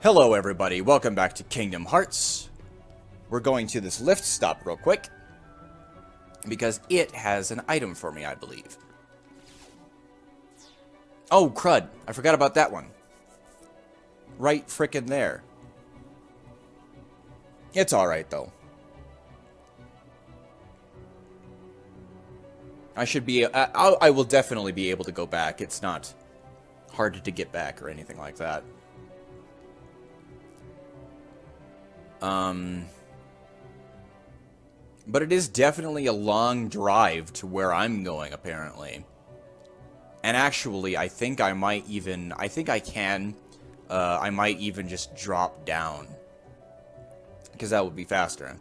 Hello everybody, welcome back to Kingdom Hearts. We're going to this lift stop real quick, because it has an item for me, I believe. Oh, crud, I forgot about that one. Right frickin' there. It's alright though. I should be, I will definitely be able to go back. It's not hard to get back or anything like that. But it is definitely a long drive to where I'm going, apparently. And actually, I think I might even, I might even just drop down. Because that would be faster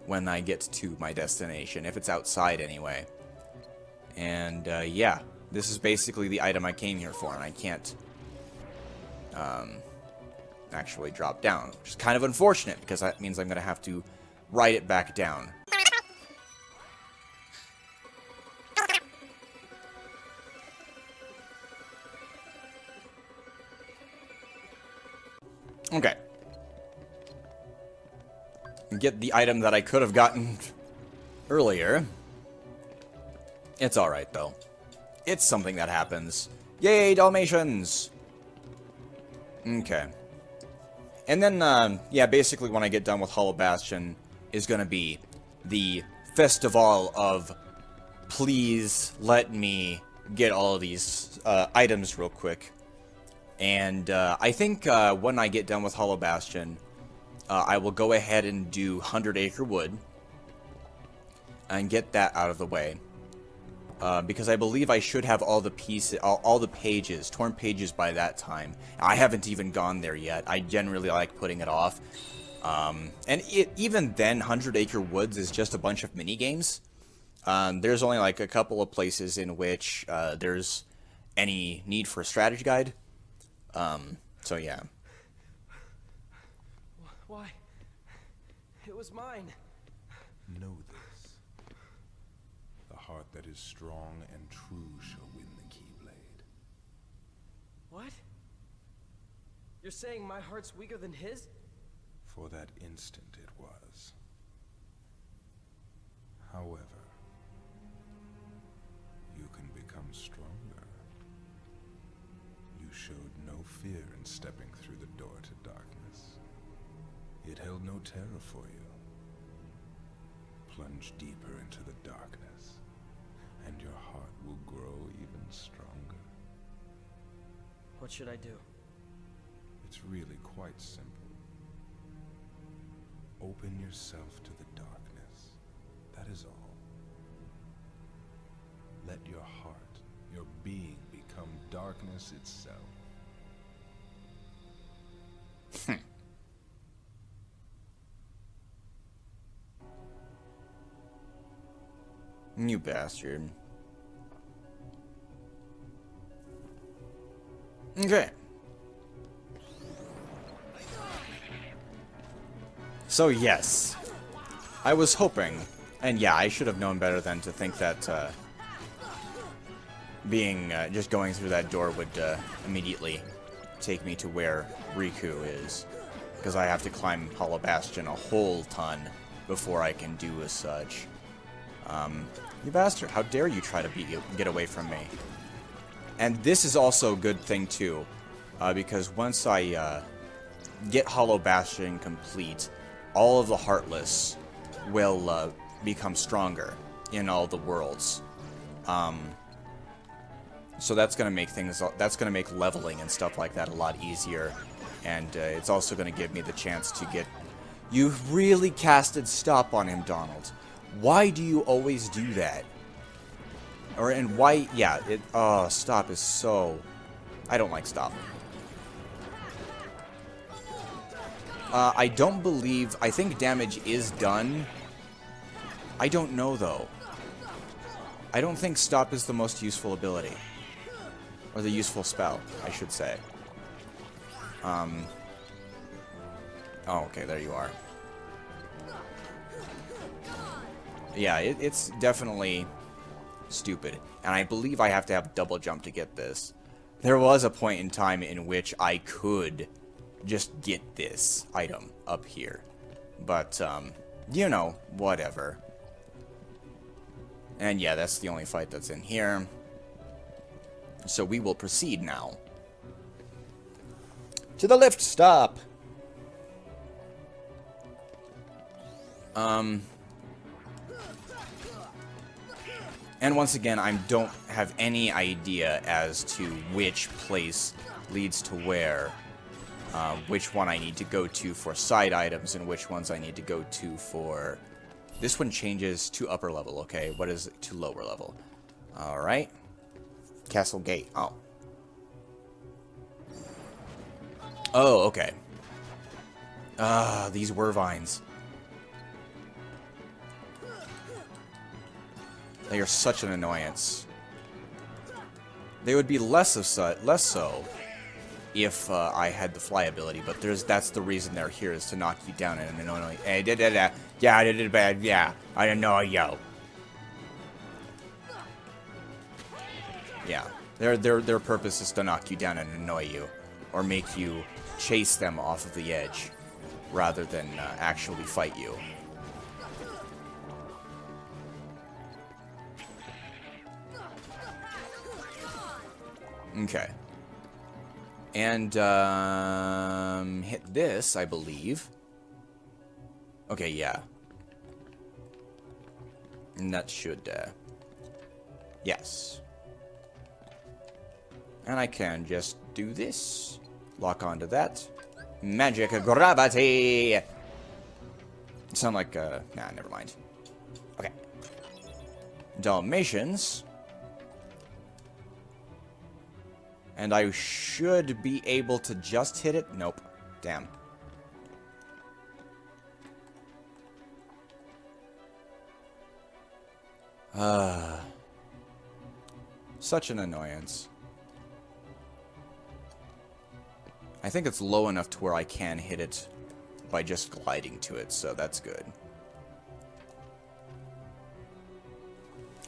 when I get to my destination, if it's outside anyway. And, yeah, this is basically the item I came here for, and I can't, actually drop down, which is kind of unfortunate because that means I'm going to have to ride it back down. Okay. Get the item that I could have gotten earlier. It's alright, though. It's something that happens. Yay, Dalmatians! Okay. And then, yeah, basically when I get done with Hollow Bastion is gonna be the festival of please let me get all of these items real quick. And I think when I get done with Hollow Bastion, I will go ahead and do 100 Acre Wood and get that out of the way. Because I believe I should have all the pieces, all the pages, torn pages by that time. I haven't even gone there yet. I generally like putting it off. And even then, 100 Acre Woods is just a bunch of mini games. There's only like a couple of places in which there's any need for a strategy guide. So yeah. Why? It was mine. Know this. The heart that is strong and true shall win the Keyblade. What? You're saying my heart's weaker than his? For that instant it was. However, you can become stronger. You showed no fear in stepping through the door to darkness. It held no terror for you. Plunge deeper into the darkness, and your heart will grow even stronger. What should I do? It's really quite simple. Open yourself to the darkness. That is all. Let your heart, your being, become darkness itself. You bastard. Okay. So yes, I was hoping, and yeah, I should have known better than to think that just going through that door would immediately take me to where Riku is, because I have to climb Hollow Bastion a whole ton before I can do as such. You bastard, how dare you try to get away from me. And this is also a good thing too, because once I get Hollow Bastion complete, all of the Heartless will become stronger in all the worlds. So that's gonna make leveling and stuff like that a lot easier, and it's also gonna give me the chance to get. You've really casted stop on him, Donald. Why do you always do that? And why, yeah, stop is so, I don't like stop. I don't believe, I think damage is done. I don't know though. I don't think stop is the most useful ability. Or the useful spell, I should say. Oh, okay, there you are. Yeah, it's definitely stupid. And I believe I have to have double jump to get this. There was a point in time in which I could just get this item up here. But, you know, whatever. And yeah, that's the only fight that's in here. So we will proceed now to the lift stop. And once again, I don't have any idea as to which place leads to where, which one I need to go to for side items, and which ones I need to go to for... This one changes to upper level, okay? What is it to lower level? Alright. Castle Gate. Oh. Oh, okay. These Wervines. They are such an annoyance. They would be less so if I had the fly ability, but that's the reason they're here, is to knock you down and annoy. Yeah, I did it bad. Yeah, I annoy you. Yeah, their purpose is to knock you down and annoy you, or make you chase them off of the edge, rather than actually fight you. Okay. And, hit this, I believe. Okay, yeah. And that should, yes. And I can just do this. Lock onto that. Magic gravity! Sound like, nah, never mind. Okay. Dalmatians. And I should be able to just hit it. Nope. Damn. Such an annoyance. I think it's low enough to where I can hit it by just gliding to it, so that's good.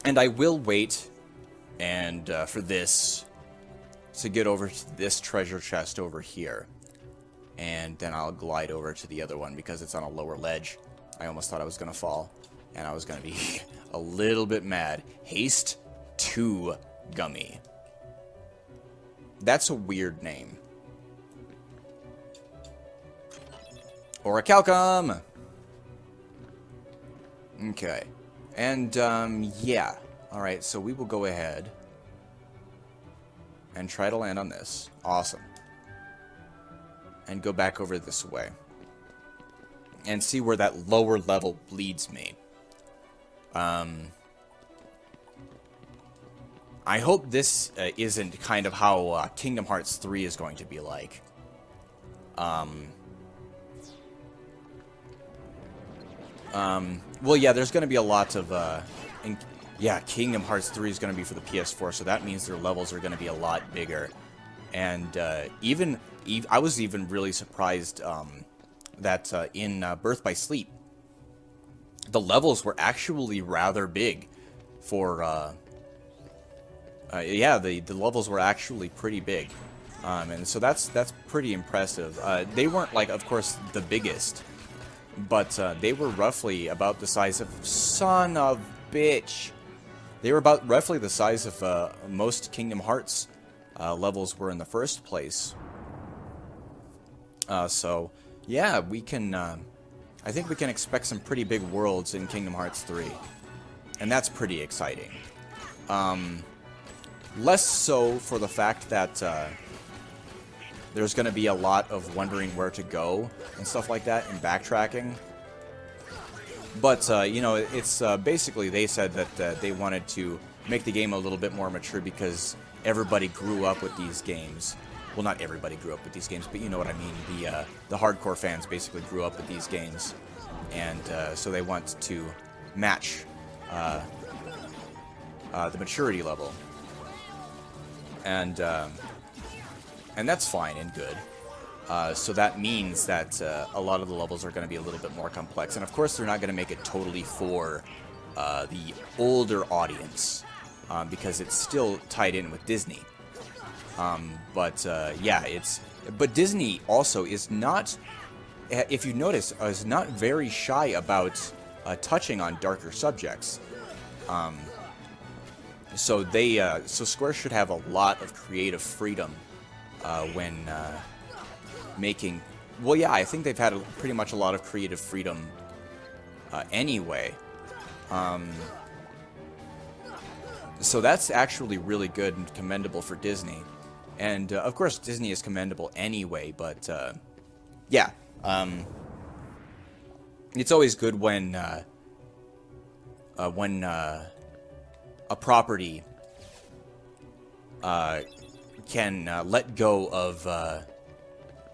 And I will wait and for this to get over to this treasure chest over here. And then I'll glide over to the other one because it's on a lower ledge. I almost thought I was going to fall. And I was going to be a little bit mad. Haste 2 Gummy. That's a weird name. Orichalcum! Okay. And, yeah. Alright, so we will go ahead and try to land on this. Awesome. And go back over this way. And see where that lower level leads me. I hope this isn't kind of how Kingdom Hearts 3 is going to be like. Well, yeah, there's going to be a lot of... yeah, Kingdom Hearts 3 is going to be for the PS4, so that means their levels are going to be a lot bigger. And I was even really surprised that in Birth by Sleep, the levels were actually rather big for... yeah, the levels were actually pretty big. And so that's pretty impressive. They weren't, like, of course, the biggest, but they were roughly about the size of... Son of bitch! They were about roughly the size of most Kingdom Hearts levels were in the first place. So, yeah, we can... I think we can expect some pretty big worlds in Kingdom Hearts 3. And that's pretty exciting. Less so for the fact that there's going to be a lot of wondering where to go and stuff like that, and backtracking. But, you know, it's basically they said that they wanted to make the game a little bit more mature because everybody grew up with these games. Well, not everybody grew up with these games, but you know what I mean. The hardcore fans basically grew up with these games. And so they want to match the maturity level. And that's fine and good. So that means that a lot of the levels are going to be a little bit more complex. And of course, they're not going to make it totally for the older audience, because it's still tied in with Disney. But yeah, But Disney also is not, if you notice, is not very shy about touching on darker subjects. So Square should have a lot of creative freedom when making. Well, yeah, I think they've had pretty much a lot of creative freedom anyway. So that's actually really good and commendable for Disney. And, of course, Disney is commendable anyway, but, yeah. It's always good when a property can let go of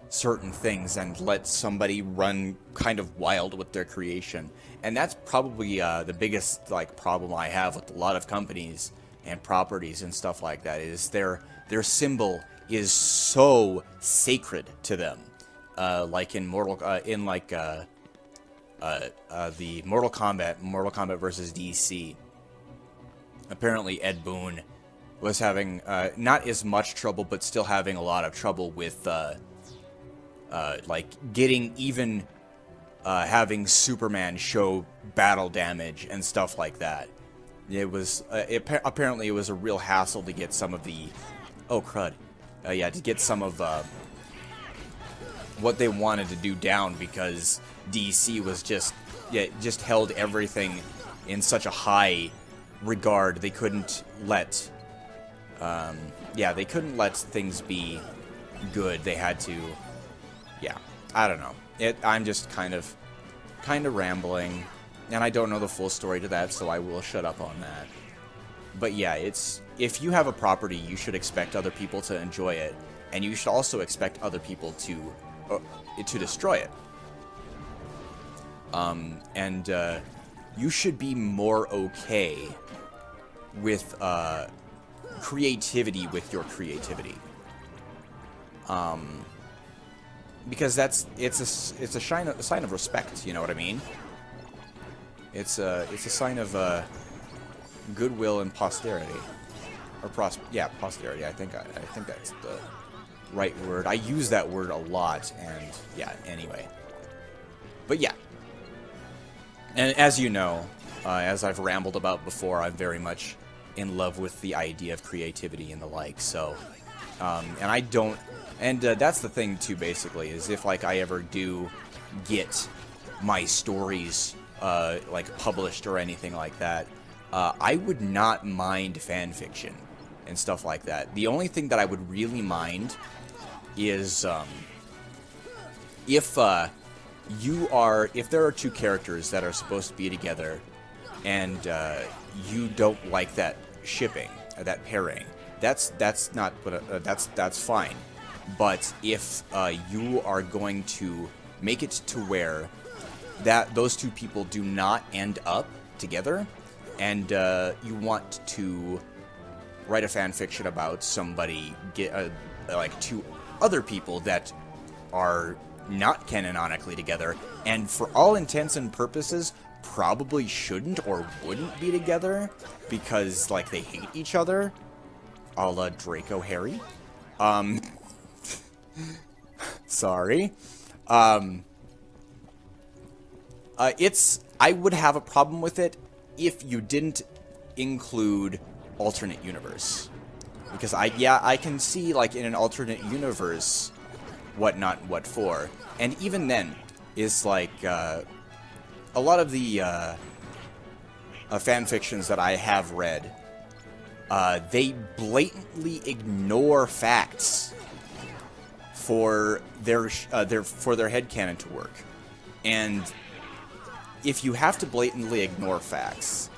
certain things and let somebody run kind of wild with their creation. And that's probably the biggest problem I have with a lot of companies and properties and stuff like that, is their symbol is so sacred to them. Like in the Mortal Kombat versus DC. Apparently Ed Boon was having not as much trouble, but still having a lot of trouble with getting even having Superman show battle damage and stuff like that. It was apparently it was a real hassle to get some of the to get some of what they wanted to do down, because DC was just held everything in such a high regard. They couldn't let things be good. They had to, I don't know. I'm just kind of rambling, and I don't know the full story to that, so I will shut up on that. But yeah, if you have a property, you should expect other people to enjoy it, and you should also expect other people to destroy it. You should be more okay with creativity with your creativity. Because it's a sign of respect. You know what I mean? It's a sign of goodwill and posterity, or posterity. I think that's the right word. I use that word a lot, and anyway. But yeah, and as you know, as I've rambled about before, I'm very much in love with the idea of creativity and the like. So, and I don't. And that's the thing too, basically, is if I ever do get my stories published or anything like that, I would not mind fan fiction and stuff like that. The only thing that I would really mind is if there are two characters that are supposed to be together, and you don't like that shipping, that pairing. That's fine. But if you are going to make it to where those two people do not end up together, and you want to write a fan fiction about somebody, two other people that are not canonically together, and for all intents and purposes probably shouldn't or wouldn't be together because they hate each other, a la Draco Harry. Sorry. I would have a problem with it if you didn't include alternate universe. Because I can see, in an alternate universe, what not, what for. And even then, is a lot of the fan fictions that I have read, they blatantly ignore facts for their headcanon to work. And if you have to blatantly ignore facts,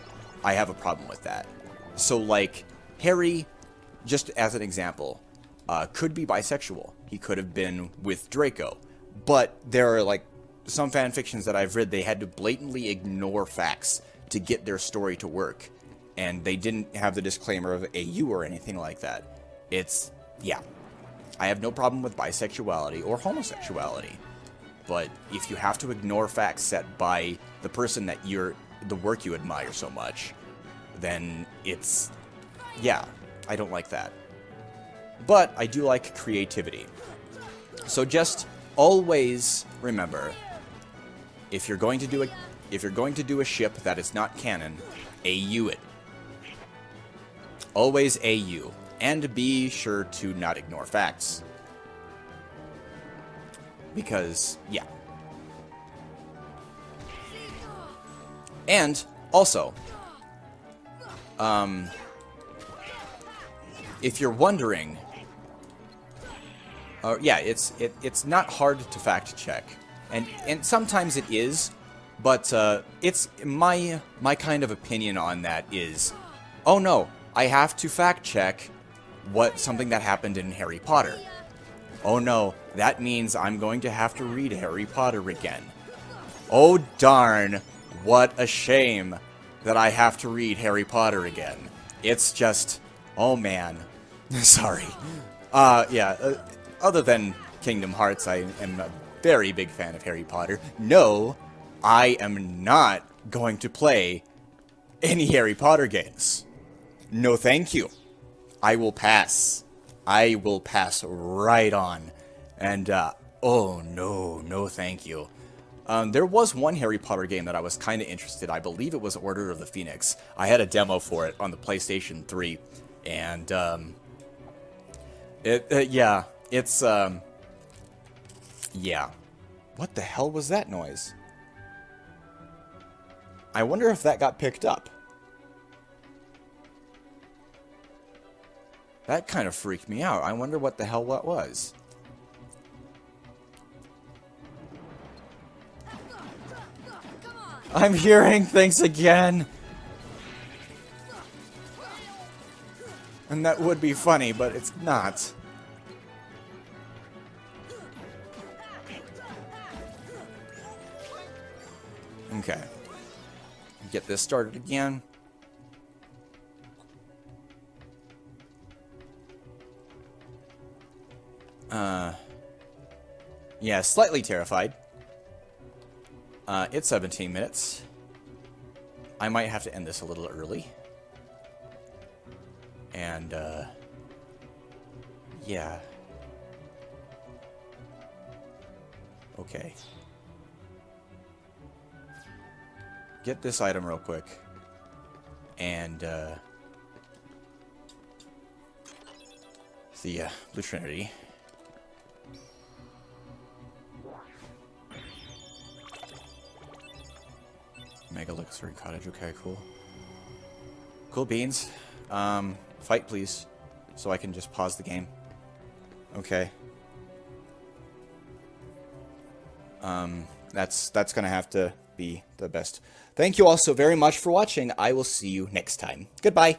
I have a problem with that. So, Harry, just as an example, could be bisexual. He could have been with Draco. But there are, some fan fictions that I've read, they had to blatantly ignore facts to get their story to work. And they didn't have the disclaimer of AU or anything like that. I have no problem with bisexuality or homosexuality. But if you have to ignore facts set by the person that the work you admire so much, then I don't like that. But I do like creativity. So just always remember, if you're going to do a ship that is not canon, AU it. Always AU, and be sure to not ignore facts. Because, yeah. And, also, if you're wondering, yeah, it's not hard to fact check, and sometimes it is, but it's my kind of opinion on that is, oh no, I have to fact check something that happened in Harry Potter. Oh no, that means I'm going to have to read Harry Potter again. Oh darn, what a shame that I have to read Harry Potter again. It's just, oh man, sorry. Yeah, other than Kingdom Hearts, I am a very big fan of Harry Potter. No, I am not going to play any Harry Potter games. No thank you. I will pass. I will pass right on. And, oh no thank you. There was one Harry Potter game that I was kind of interested. I believe it was Order of the Phoenix. I had a demo for it on the PlayStation 3. And, yeah, it's, yeah. What the hell was that noise? I wonder if that got picked up. That kind of freaked me out. I wonder what the hell that was. I'm hearing things again. And that would be funny, but it's not. Okay. Get this started again. Yeah, slightly terrified. It's 17 minutes. I might have to end this a little early. And, yeah. Okay. Get this item real quick. And, the, Blue Trinity. Mega Luxury Cottage, okay, cool. Cool beans. Fight, please. So I can just pause the game. Okay. That's gonna have to be the best. Thank you all so very much for watching. I will see you next time. Goodbye.